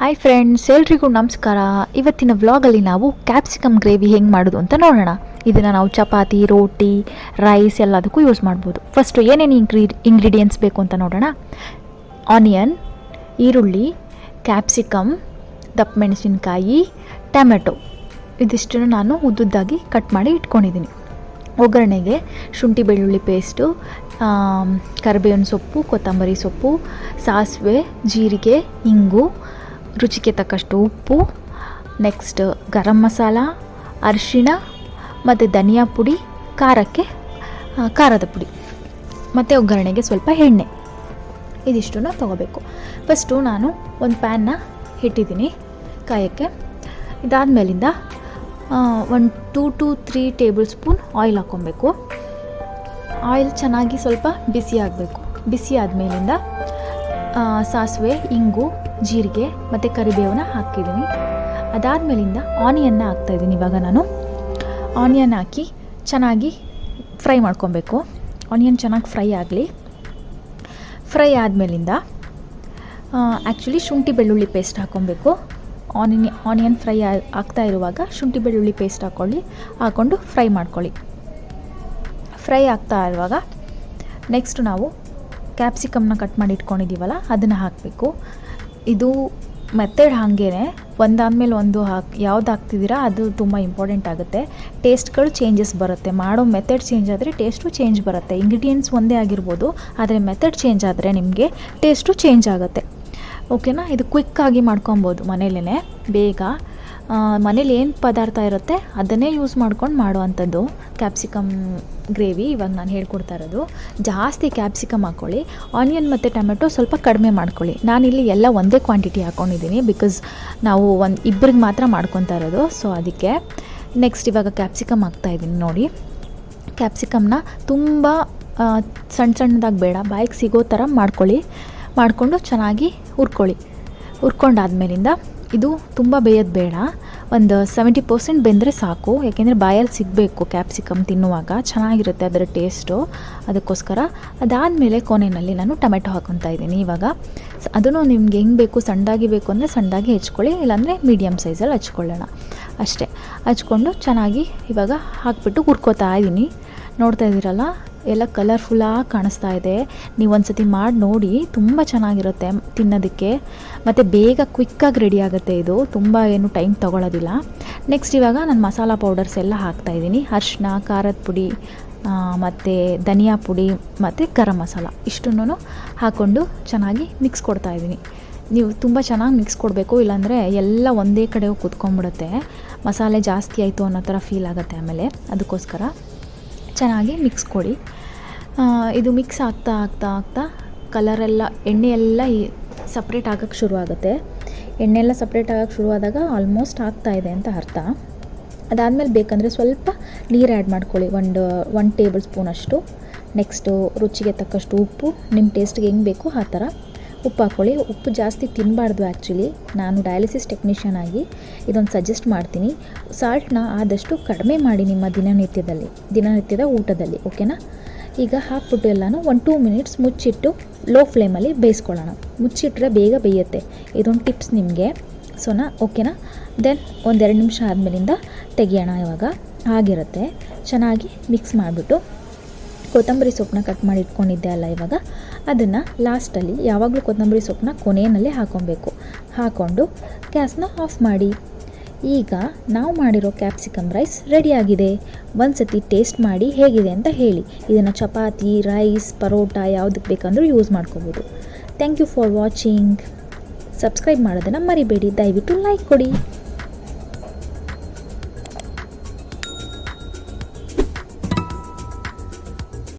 Hi friends, ಎಲ್ರಿಗೂ ನಮಸ್ಕಾರ. ಇವತ್ತಿನ ವ್ಲಾಗಲ್ಲಿ ನಾವು ಕ್ಯಾಪ್ಸಿಕಮ್ ಗ್ರೇವಿ ಹೆಂಗೆ ಮಾಡೋದು ಅಂತ ನೋಡೋಣ. ಇದನ್ನು ನಾವು ಚಪಾತಿ, ರೋಟಿ, ರೈಸ್ ಎಲ್ಲದಕ್ಕೂ ಯೂಸ್ ಮಾಡ್ಬೋದು. ಫಸ್ಟು ಏನೇನು ಇಂಗ್ರೀಡಿಯೆಂಟ್ಸ್ ಬೇಕು ಅಂತ ನೋಡೋಣ. ಆನಿಯನ್, ಈರುಳ್ಳಿ, ಕ್ಯಾಪ್ಸಿಕಮ್, ದಪ್ಪ ಮೆಣಸಿನ್ಕಾಯಿ, ಟೊಮೆಟೊ ಇದಿಷ್ಟನ್ನು ನಾನು ಉದ್ದುದ್ದಾಗಿ ಕಟ್ ಮಾಡಿ ಇಟ್ಕೊಂಡಿದ್ದೀನಿ. ಒಗ್ಗರಣೆಗೆ ಶುಂಠಿ ಬೆಳ್ಳುಳ್ಳಿ ಪೇಸ್ಟು, ಕರಿಬೇವಿನ ಸೊಪ್ಪು, ಕೊತ್ತಂಬರಿ ಸೊಪ್ಪು, ಸಾಸಿವೆ, ಜೀರಿಗೆ, ಇಂಗು, ರುಚಿಗೆ ತಕ್ಕಷ್ಟು ಉಪ್ಪು, ನೆಕ್ಸ್ಟ್ ಗರಂ ಮಸಾಲ, ಅರಿಶಿಣ ಮತ್ತು ಧನಿಯಾ ಪುಡಿ, ಖಾರಕ್ಕೆ ಖಾರದ ಪುಡಿ ಮತ್ತು ಒಗ್ಗರಣೆಗೆ ಸ್ವಲ್ಪ ಎಣ್ಣೆ, ಇದಿಷ್ಟನ್ನು ತೊಗೋಬೇಕು. ಫಸ್ಟು ನಾನು ಒಂದು ಪ್ಯಾನ್ನ ಇಟ್ಟಿದ್ದೀನಿ ಕಾಯೋಕ್ಕೆ. ಇದಾದಮೇಲಿಂದ 2 to 3 ಟೇಬಲ್ ಸ್ಪೂನ್ ಆಯಿಲ್ ಹಾಕ್ಕೊಬೇಕು. ಆಯಿಲ್ ಚೆನ್ನಾಗಿ ಸ್ವಲ್ಪ ಬಿಸಿ ಆಗಬೇಕು. ಬಿಸಿ ಆದಮೇಲಿಂದ ಸಾಸಿವೆ, ಇಂಗು, ಜೀರಿಗೆ ಮತ್ತು ಕರಿಬೇವನ್ನ ಹಾಕಿದ್ದೀನಿ. ಅದಾದಮೇಲಿಂದ ಆನಿಯನ್ನ ಹಾಕ್ತಾಯಿದ್ದೀನಿ. ಇವಾಗ ನಾನು ಆನಿಯನ್ ಹಾಕಿ ಚೆನ್ನಾಗಿ ಫ್ರೈ ಮಾಡ್ಕೊಬೇಕು. ಆನಿಯನ್ ಚೆನ್ನಾಗಿ ಫ್ರೈ ಆಗಲಿ. ಫ್ರೈ ಆದಮೇಲಿಂದ ಆ್ಯಕ್ಚುಲಿ ಶುಂಠಿ ಬೆಳ್ಳುಳ್ಳಿ ಪೇಸ್ಟ್ ಹಾಕ್ಕೊಬೇಕು. ಆನಿಯನ್ ಫ್ರೈ ಆಗ್ತಾ ಇರುವಾಗ ಶುಂಠಿ ಬೆಳ್ಳುಳ್ಳಿ ಪೇಸ್ಟ್ ಹಾಕ್ಕೊಂಡು ಫ್ರೈ ಮಾಡ್ಕೊಳ್ಳಿ. ಫ್ರೈ ಆಗ್ತಾ ಇರುವಾಗ ನೆಕ್ಸ್ಟ್ ನಾವು ಕ್ಯಾಪ್ಸಿಕಮ್ನ ಕಟ್ ಮಾಡಿ ಇಟ್ಕೊಂಡಿದ್ದೀವಲ್ಲ ಅದನ್ನು ಹಾಕಬೇಕು. ಇದು ಮೆಥಡ್ ಹಾಗೇ ಒಂದಾದಮೇಲೆ ಒಂದು ಯಾವ್ದು ಹಾಕ್ತಿದ್ದೀರಾ ಅದು ತುಂಬ ಇಂಪಾರ್ಟೆಂಟ್ ಆಗುತ್ತೆ. ಟೇಸ್ಟ್ಗಳು ಚೇಂಜಸ್ ಬರುತ್ತೆ. ಮಾಡೋ ಮೆಥಡ್ ಚೇಂಜ್ ಆದರೆ ಟೇಸ್ಟು ಚೇಂಜ್ ಬರುತ್ತೆ. ಇಂಗ್ರೀಡಿಯೆಂಟ್ಸ್ ಒಂದೇ ಆಗಿರ್ಬೋದು, ಆದರೆ ಮೆಥಡ್ ಚೇಂಜ್ ಆದರೆ ನಿಮಗೆ ಟೇಸ್ಟು ಚೇಂಜ್ ಆಗುತ್ತೆ. ಓಕೆನಾ? ಇದು ಕ್ವಿಕ್ಕಾಗಿ ಮಾಡ್ಕೊಬೋದು ಮನೇಲೇ ಬೇಗ. ಮನೇಲಿ ಏನು ಪದಾರ್ಥ ಇರುತ್ತೆ ಅದನ್ನೇ ಯೂಸ್ ಮಾಡ್ಕೊಂಡು ಮಾಡುವಂಥದ್ದು ಕ್ಯಾಪ್ಸಿಕಮ್ ಗ್ರೇವಿ. ಇವಾಗ ನಾನು ಹೇಳ್ಕೊಡ್ತಾ ಇರೋದು. ಜಾಸ್ತಿ ಕ್ಯಾಪ್ಸಿಕಮ್ ಹಾಕ್ಕೊಳ್ಳಿ. ಆನಿಯನ್ ಮತ್ತು ಟೊಮೆಟೊ ಸ್ವಲ್ಪ ಕಡಿಮೆ ಮಾಡ್ಕೊಳ್ಳಿ. ನಾನಿಲ್ಲಿ ಎಲ್ಲ ಒಂದೇ ಕ್ವಾಂಟಿಟಿ ಹಾಕ್ಕೊಂಡಿದ್ದೀನಿ, ಬಿಕಾಸ್ ನಾವು ಇಬ್ಬರಿಗೆ ಮಾತ್ರ ಮಾಡ್ಕೊತಾ ಇರೋದು. ಸೊ ಅದಕ್ಕೆ ನೆಕ್ಸ್ಟ್ ಇವಾಗ ಕ್ಯಾಪ್ಸಿಕಮ್ ಹಾಕ್ತಾಯಿದ್ದೀನಿ. ನೋಡಿ, ಕ್ಯಾಪ್ಸಿಕಮ್ನ ತುಂಬ ಸಣ್ಣದಾಗಿ ಬೇಡ, ಬಾಯಿಗೆ ಸಿಗೋ ಥರ ಮಾಡಿಕೊಂಡು ಚೆನ್ನಾಗಿ ಹುರ್ಕೊಂಡಾದ್ಮೇಲಿಂದ ಇದು ತುಂಬ ಬೇಯೋದು ಬೇಡ, ಒಂದು 70% ಬೆಂದರೆ ಸಾಕು. ಯಾಕೆಂದರೆ ಬಾಯಲ್ಲಿ ಸಿಗಬೇಕು ಕ್ಯಾಪ್ಸಿಕಮ್ ತಿನ್ನುವಾಗ, ಚೆನ್ನಾಗಿರುತ್ತೆ ಅದರ ಟೇಸ್ಟು. ಅದಕ್ಕೋಸ್ಕರ ಅದಾದಮೇಲೆ ಕೊನೆಯಲ್ಲಿ ನಾನು ಟೊಮೆಟೊ ಹಾಕ್ಕೊತಾ ಇದ್ದೀನಿ. ಇವಾಗ ಅದನ್ನು ನಿಮ್ಗೆ ಹೆಂಗೆ ಬೇಕು, ಸಣ್ಣದಾಗಿ ಬೇಕು ಅಂದರೆ ಸಣ್ಣದಾಗಿ ಹೆಚ್ಕೊಳ್ಳಿ, ಇಲ್ಲಾಂದರೆ ಮೀಡಿಯಮ್ ಸೈಜಲ್ಲಿ ಹಚ್ಕೊಳ್ಳೋಣ ಅಷ್ಟೇ. ಹಚ್ಕೊಂಡು ಚೆನ್ನಾಗಿ ಇವಾಗ ಹಾಕ್ಬಿಟ್ಟು ಹುರ್ಕೋತಾ ಇದ್ದೀನಿ. ನೋಡ್ತಾ ಇದ್ದೀರಲ್ಲ, ಎಲ್ಲ ಕಲರ್ಫುಲ್ಲಾಗಿ ಕಾಣಿಸ್ತಾ ಇದೆ. ನೀವು ಒಂದು ಸತಿ ಮಾಡಿ ನೋಡಿ, ತುಂಬ ಚೆನ್ನಾಗಿರುತ್ತೆ ತಿನ್ನೋದಕ್ಕೆ. ಮತ್ತು ಬೇಗ ಕ್ವಿಕ್ಕಾಗಿ ರೆಡಿ ಆಗುತ್ತೆ. ಇದು ತುಂಬ ಏನು ಟೈಮ್ ತೊಗೊಳ್ಳೋದಿಲ್ಲ. ನೆಕ್ಸ್ಟ್ ಇವಾಗ ನಾನು ಮಸಾಲ ಪೌಡರ್ಸ್ ಎಲ್ಲ ಹಾಕ್ತಾಯಿದ್ದೀನಿ. ಅರಿಶಿನ, ಖಾರದ ಪುಡಿ ಮತ್ತು ಧನಿಯಾ ಪುಡಿ ಮತ್ತು ಗರಂ ಮಸಾಲ ಇಷ್ಟನ್ನು ಹಾಕ್ಕೊಂಡು ಚೆನ್ನಾಗಿ ಮಿಕ್ಸ್ ಕೊಡ್ತಾಯಿದ್ದೀನಿ. ನೀವು ತುಂಬ ಚೆನ್ನಾಗಿ ಮಿಕ್ಸ್ ಕೊಡಬೇಕು, ಇಲ್ಲಾಂದರೆ ಎಲ್ಲ ಒಂದೇ ಕಡೆ ಕುತ್ಕೊಂಡ್ಬಿಡುತ್ತೆ. ಮಸಾಲೆ ಜಾಸ್ತಿ ಆಯಿತು ಅನ್ನೋ ಥರ ಫೀಲ್ ಆಗುತ್ತೆ ಆಮೇಲೆ. ಅದಕ್ಕೋಸ್ಕರ ಚೆನ್ನಾಗಿ ಮಿಕ್ಸ್ ಕೊಡಿ. ಇದು ಮಿಕ್ಸ್ ಆಗ್ತಾ ಕಲರೆಲ್ಲ, ಎಣ್ಣೆ ಎಲ್ಲ ಸಪ್ರೇಟ್ ಆಗೋಕ್ಕೆ ಶುರುವಾಗುತ್ತೆ. ಎಣ್ಣೆ ಎಲ್ಲ ಸಪ್ರೇಟ್ ಆಗೋಕ್ಕೆ ಶುರುವಾದಾಗ ಆಲ್ಮೋಸ್ಟ್ ಆಗ್ತಾಯಿದೆ ಅಂತ ಅರ್ಥ. ಅದಾದಮೇಲೆ ಬೇಕಂದರೆ ಸ್ವಲ್ಪ ನೀರು ಆ್ಯಡ್ ಮಾಡ್ಕೊಳ್ಳಿ, 1 ಟೇಬಲ್ ಸ್ಪೂನ್ ಅಷ್ಟು. ನೆಕ್ಸ್ಟು ರುಚಿಗೆ ತಕ್ಕಷ್ಟು ಉಪ್ಪು, ನಿಮ್ಮ ಟೇಸ್ಟ್ಗೆ ಹೆಂಗೆ ಬೇಕು ಆ ಥರ ಉಪ್ಪು ಹಾಕ್ಕೊಳ್ಳಿ. ಉಪ್ಪು ಜಾಸ್ತಿ ತಿನ್ನಬಾರ್ದು. ಆ್ಯಕ್ಚುಲಿ ನಾನು ಡಯಾಲಿಸಿಸ್ ಟೆಕ್ನಿಷಿಯನ್ ಆಗಿ ಇದೊಂದು ಸಜೆಸ್ಟ್ ಮಾಡ್ತೀನಿ. ಸಾಲ್ಟ್ನ ಆದಷ್ಟು ಕಡಿಮೆ ಮಾಡಿ ನಿಮ್ಮ ದಿನನಿತ್ಯದ ಊಟದಲ್ಲಿ. ಓಕೆನಾ? ಈಗ ಹಾಕ್ಬಿಟ್ಟು ಎಲ್ಲನೂ 1-2 ಮಿನಿಟ್ಸ್ ಮುಚ್ಚಿಟ್ಟು ಲೋ ಫ್ಲೇಮಲ್ಲಿ ಬೇಯಿಸ್ಕೊಳ್ಳೋಣ. ಮುಚ್ಚಿಟ್ರೆ ಬೇಗ ಬೇಯುತ್ತೆ. ಇದೊಂದು ಟಿಪ್ಸ್ ನಿಮಗೆ. ಓಕೆನಾ? ದೆನ್ 1-2 ನಿಮಿಷ ಆದಮೇಲಿಂದ ತೆಗಿಯೋಣ. ಇವಾಗ ಆಗಿರುತ್ತೆ. ಚೆನ್ನಾಗಿ ಮಿಕ್ಸ್ ಮಾಡಿಬಿಟ್ಟು ಕೊತ್ತಂಬರಿ ಸೊಪ್ಪನ್ನ ಕಟ್ ಮಾಡಿ ಇಟ್ಕೊಂಡಿದ್ದೆ ಅಲ್ಲ, ಇವಾಗ ಅದನ್ನು ಲಾಸ್ಟಲ್ಲಿ, ಯಾವಾಗಲೂ ಕೊತ್ತಂಬರಿ ಸೊಪ್ಪನ್ನ ಕೊನೆಯಲ್ಲಿ ಹಾಕ್ಕೊಂಡು ಗ್ಯಾಸ್ನ ಆಫ್ ಮಾಡಿ. ಈಗ ನಾವು ಮಾಡಿರೋ ಕ್ಯಾಪ್ಸಿಕಮ್ ರೈಸ್ ರೆಡಿಯಾಗಿದೆ. ಒಂದು ಸತಿ ಟೇಸ್ಟ್ ಮಾಡಿ ಹೇಗಿದೆ ಅಂತ ಹೇಳಿ. ಇದನ್ನು ಚಪಾತಿ, ರೈಸ್, ಪರೋಟ ಯಾವುದಕ್ಕೆ ಬೇಕಂದ್ರೂ ಯೂಸ್ ಮಾಡ್ಕೋಬೋದು. Thank you for watching. Subscribe ಮಾಡೋದನ್ನು ಮರಿಬೇಡಿ. ದಯವಿಟ್ಟು ಲೈಕ್ ಕೊಡಿ.